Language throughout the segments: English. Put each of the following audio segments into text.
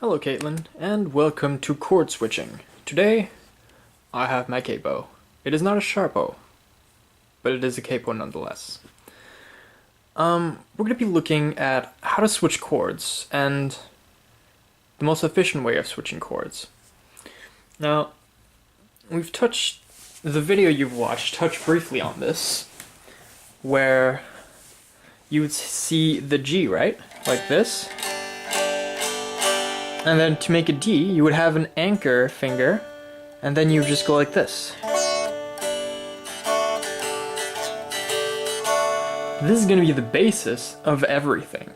Hello Caitlin, and welcome to chord switching. Today, I have my capo. It is not a sharpo, but it is a capo nonetheless. We're going to be looking at how to switch chords, and the most efficient way of switching chords. Now, we've touched, the video you've watched touched briefly on this, where you would see the G, right? Like this. And then to make a D, you would have an anchor finger, and then you would just go like this. This is going to be the basis of everything.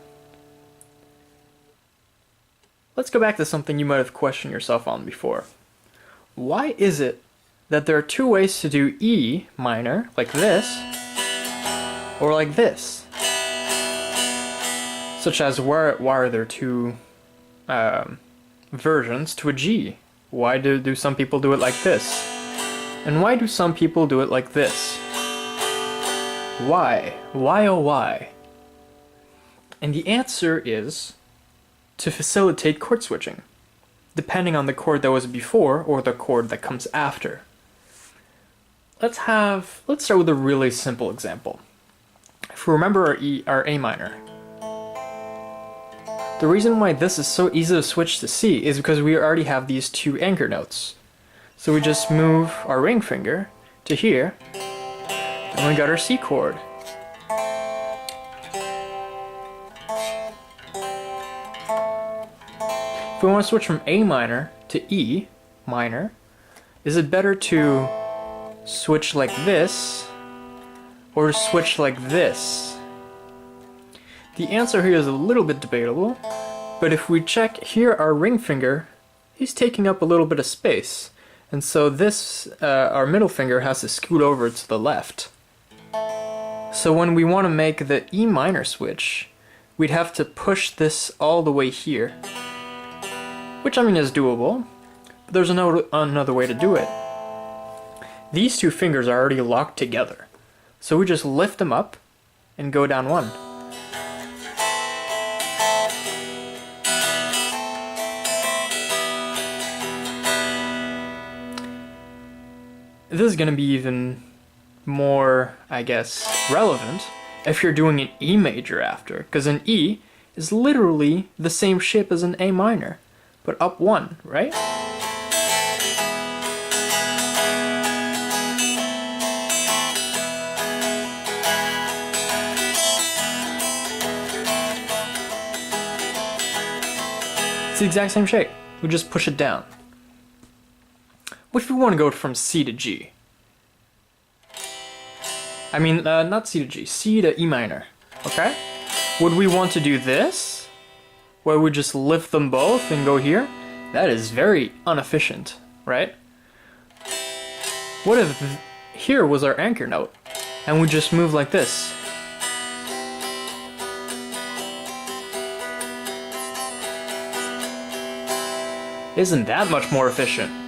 Let's go back to something you might have questioned yourself on before. Why is it that there are two ways to do E minor, like this, or like this? Such as, why are there two versions to a G? Why do some people do it like this? And why do some people do it like this? Why? Why oh why? And the answer is to facilitate chord switching, depending on the chord that was before or the chord that comes after. Let's start with a really simple example. If we remember our A minor, the reason why this is so easy to switch to C is because we already have these two anchor notes. So we just move our ring finger to here, and we got our C chord. If we want to switch from A minor to E minor, is it better to switch like this, or switch like this? The answer here is a little bit debatable, but if we check here, our ring finger is taking up a little bit of space, and so this, our middle finger has to scoot over to the left. So when we want to make the E minor switch, we'd have to push this all the way here, which I mean is doable, but there's another way to do it. These two fingers are already locked together, so we just lift them up and go down one. This is going to be even more, I guess, relevant if you're doing an E major after, because an E is literally the same shape as an A minor, but up one, right? It's the exact same shape. We just push it down. What if we want to go from C to G? I mean, not C to G, C to E minor, okay? Would we want to do this, where we just lift them both and go here? That is very inefficient, right? What if here was our anchor note, and we just move like this? Isn't that much more efficient?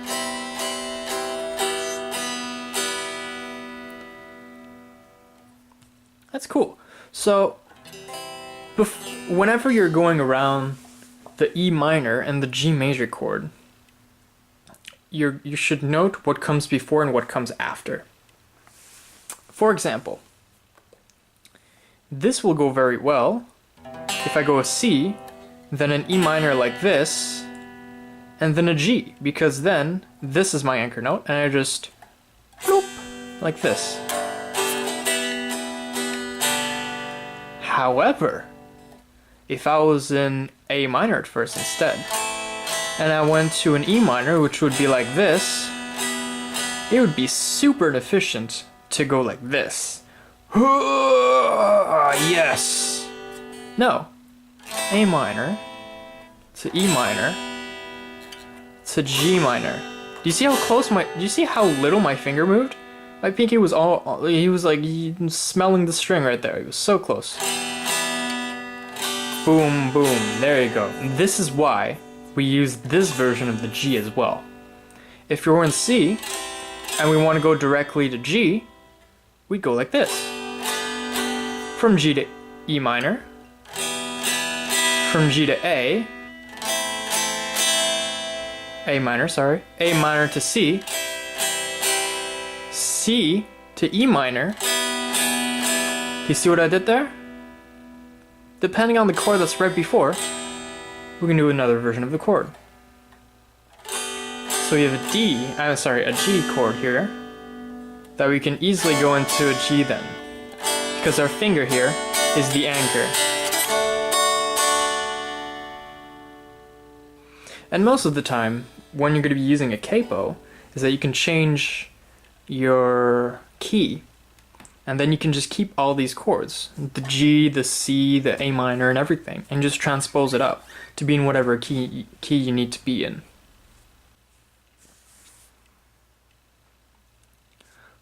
That's cool. So, whenever you're going around the E minor and the G major chord, you should note what comes before and what comes after. For example, this will go very well if I go a C, then an E minor like this, and then a G, because then this is my anchor note, and I just bloop, like this. However, if I was in A minor at first instead, and I went to an E minor, which would be like this, it would be super inefficient to go like this. Yes! No. A minor to E minor to G minor. Do you see how close do you see how little my finger moved? My pinky was he was like smelling the string right there. He was so close. Boom, boom, there you go. This is why we use this version of the G as well. If you're in C, and we want to go directly to G, we go like this. From G to E minor, from G to A, A minor, sorry. A minor to C. C to E minor. Do you see what I did there? Depending on the chord that's right before, we can do another version of the chord. So we have a G chord here that we can easily go into a G then, because our finger here is the anchor. And most of the time, when you're going to be using a capo, is that you can change your key, and then you can just keep all these chords, the G, the C, the A minor, and everything, and just transpose it up to be in whatever key you need to be in.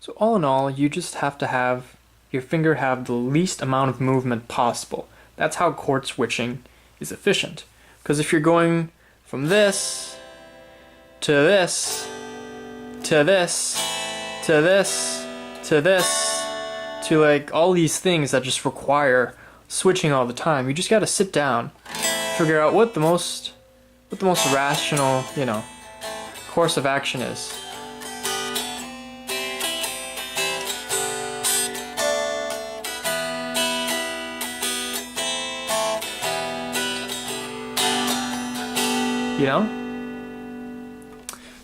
So all in all, you just have to have your finger have the least amount of movement possible. That's how chord switching is efficient. Because if you're going from this to this to this to this to this to like all these things that just require switching all the time, you just gotta sit down, figure out what the most rational, course of action is.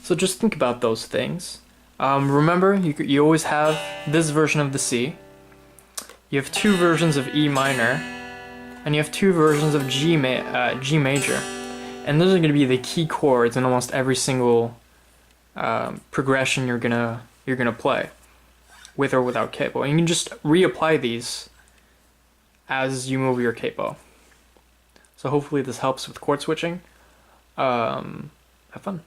So just think about those things. Remember, you always have this version of the C. You have two versions of E minor, and you have two versions of G major. And those are going to be the key chords in almost every single progression you're gonna play, with or without capo. And you can just reapply these as you move your capo. So hopefully this helps with chord switching. Have fun.